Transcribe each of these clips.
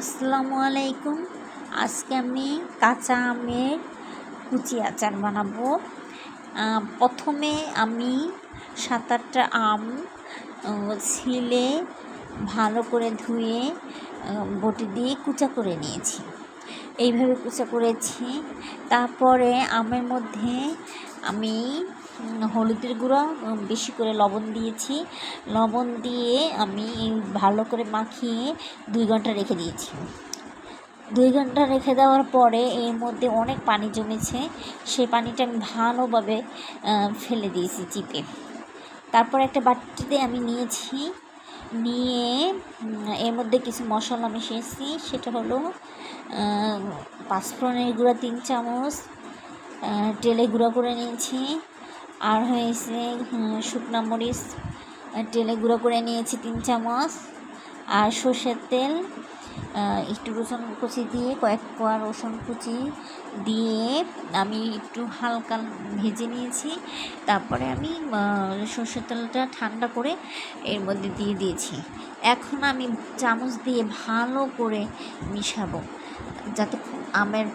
আসসালামু আলাইকুম। আজকে আমি কাঁচা আমের কুচি আচার বানাবো। প্রথমে আমি 7-8টা আম ছিলে ভালো করে ধুয়ে বটি দিয়ে কুচা করে নিয়েছি। এইভাবে কুচা করেছি। তারপরে আমের মধ্যে আমি হলুদের গুঁড়ো বেশি করে লবণ দিয়েছি। লবণ দিয়ে আমি ভালো করে মাখিয়ে 2 ঘন্টা রেখে দিয়েছি। 2 ঘন্টা রেখে দেওয়ার পরে এর মধ্যে অনেক পানি জমেছে, সেই পানিটা আমি ভালোভাবে ফেলে দিয়েছি চিপে। তারপর একটা বাটিতে আমি নিয়ে এর মধ্যে কিছু মশলা মিশিয়েছি। সেটা হলো পাঁচফোড়নের গুঁড়া 3 চামচ, তেলে গুঁড়ো করে নিয়েছি, আর হয়েছে শুকনো মরিচ তেলে গুঁড়ো করে নিয়েছি 3 চামচ, আর সর্ষের তেল, একটু রসুন কুচি দিয়ে কয়েক কোয়া রসুন কুচি দিয়ে আমি একটু হালকা ভেজে নিয়েছি। তারপরে আমি সর্ষের তেলটা ঠান্ডা করে এর মধ্যে দিয়ে দিয়েছি। এখন আমি চামচ দিয়ে ভালো করে মিশাবো যাতে আমের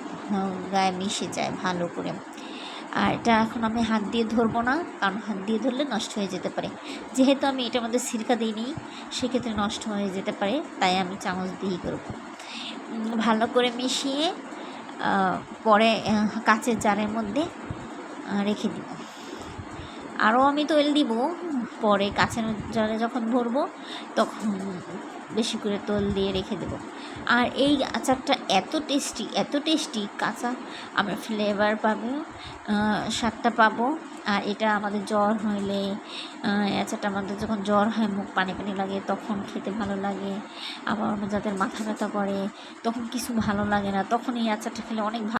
গায়ে মিশে যায় ভালো করে। আর এটা এখন আমি হাত দিয়ে ধরবো না, কারণ হাত দিয়ে ধরলে নষ্ট হয়ে যেতে পারে। যেহেতু আমি এটার মধ্যে সিরকা দিইনি, সেক্ষেত্রে নষ্ট হয়ে যেতে পারে, তাই আমি চামচ দিয়েই করব। ভালো করে মিশিয়ে পরে কাঁচের জারের মধ্যে রেখে দিব। আরও আমি তেল দিব পরে, কাঁচের জারে যখন ভরবো তখন বেশি করে তেল দিয়ে রেখে দেবো। আর এই আচারটা এত টেস্টি, কাঁচা আমরা ফ্লেভার পাবো, স্বাদটা পাবো। আর এটা আমাদের জ্বর হইলে, আচারটা আমাদের যখন জ্বর হয়, মুখ পানি লাগে, তখন খেতে ভালো লাগে। আবার যাদের মাথা ব্যথা করে তখন কিছু ভালো লাগে না, তখন এই আচারটা খেলে অনেক ভালো।